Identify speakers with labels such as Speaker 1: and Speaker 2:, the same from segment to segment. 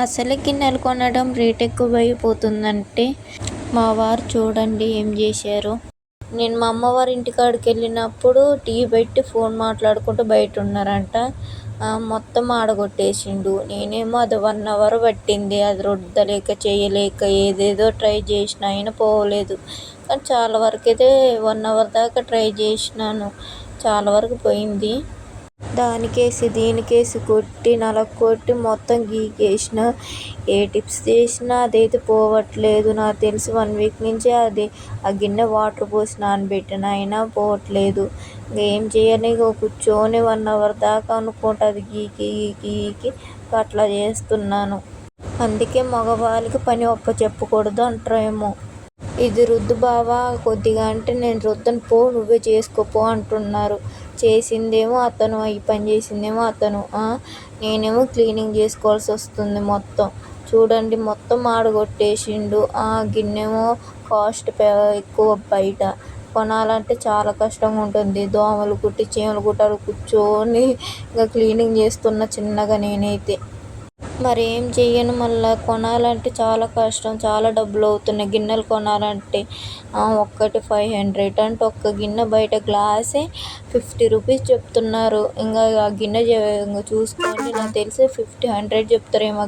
Speaker 1: అసలే గిన్నెలు కొనడం రేట్ ఎక్కువైపోతుందంటే మా వారు చూడండి ఏం చేశారు. నేను మా అమ్మవారి ఇంటికాడికి వెళ్ళినప్పుడు టీ పెట్టి ఫోన్ మాట్లాడుకుంటూ బయట ఉన్నారంట. మొత్తం ఆడగొట్టేసిండు. నేనేమో అది 1 అవర్ పట్టింది. అది రుద్దలేక చేయలేక ఏదేదో ట్రై చేసిన అయినా పోలేదు. కానీ చాలా వరకు అయితే 1 అవర్ దాకా ట్రై చేసినాను. చాలా వరకు పోయింది. దానికేసి దీనికేసి కొట్టి నలక్కొట్టి మొత్తం గీకేసిన. ఏ టిప్స్ చేసినా అదైతే పోవట్లేదు. నాకు తెలిసి 1 వీక్ నుంచి ఆ గిన్నె వాటర్ పోసి నానబెట్టిన అయినా పోవట్లేదు. ఏం చేయను, ఇక కూర్చొని 1 అవర్ దాకా అనుకుంటా అది గీకి గీకి గీకి అట్లా చేస్తున్నాను. అందుకే మగవాళ్ళకి పని చెప్పకూడదు అంటారేమో. ఇది రుద్దు బావా కొద్దిగా అంటే నేను రుద్దను పో, నువ్వే చేసుకోపో అంటున్నారు. చేసిందేమో అతను, ఈ పని చేసిందేమో అతను. నేనేమో క్లీనింగ్ చేసుకోవాల్సి వస్తుంది మొత్తం. చూడండి మొత్తం ఆడగొట్టేసిండు. గిన్నెమో కాస్ట్ ఎక్కువ బయట కొనాలంటే చాలా కష్టంగా ఉంటుంది. దోమలు కుట్టి చీమలు కుట్టాలు కూర్చొని ఇంకా క్లీనింగ్ చేస్తున్న చిన్నగా నేనైతే. మరి ఏం చెయ్యను, మళ్ళీ కొనాలంటే చాలా కష్టం, చాలా డబ్బులు అవుతున్నాయి గిన్నెలు కొనాలంటే. ఒక్కటి 500 అంటే ఒక్క గిన్నె బయట గ్లాసే 50 రూపీస్ చెప్తున్నారు. ఇంకా ఆ గిన్నె ఇంకా చూసుకోండి, నాకు తెలిసి 50-100 చెప్తారేమో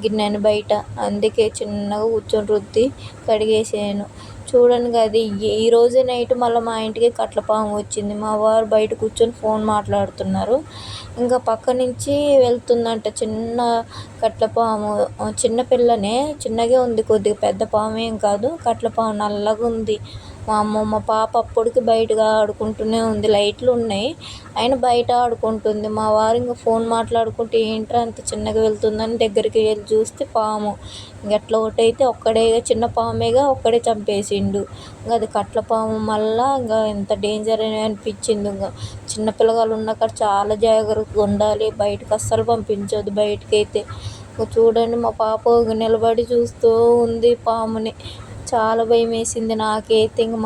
Speaker 1: గిన్నెని బయట. అందుకే చిన్నగా కూర్చొని రుద్ది కడిగేసాను. చూడండి అది ఈరోజే నైట్ మళ్ళీ మా ఇంటికి కట్లపాము వచ్చింది. మా వారు బయట కూర్చొని ఫోన్ మాట్లాడుతున్నారు. ఇంకా పక్క నుంచి వెళ్తుందంట చిన్న కట్లపాము. చిన్న పిల్లనే, చిన్నగా ఉంది, కొద్దిగా పెద్ద పాము ఏం కాదు. కట్లపాము నల్లగా ఉంది. మా పాప అప్పటికి బయటగా ఆడుకుంటూనే ఉంది. లైట్లు ఉన్నాయి అయినా బయట ఆడుకుంటుంది. మా వారు ఇంకా ఫోన్ మాట్లాడుకుంటే ఏంట్రా అంత చిన్నగా వెళ్తుందని దగ్గరికి వెళ్ళి చూస్తే పాము. ఇంకెట్లా ఒకటైతే ఒక్కడే చిన్న పామేగా ఒక్కడే చంపేసిండు. ఇంకా అది కట్లపాము. మళ్ళీ ఇంకా ఎంత డేంజర్ అని అనిపించింది. ఇంకా చిన్నపిల్లగాళ్ళు ఉన్న కాడ చాలా జాగ్రత్తగా ఉండాలి. బయటకు అస్సలు పంపించొద్దు బయటకైతే. చూడండి మా పాప నిలబడి చూస్తూ ఉంది పాముని. చాలా భయం వేసింది నాకైతే. ఇంక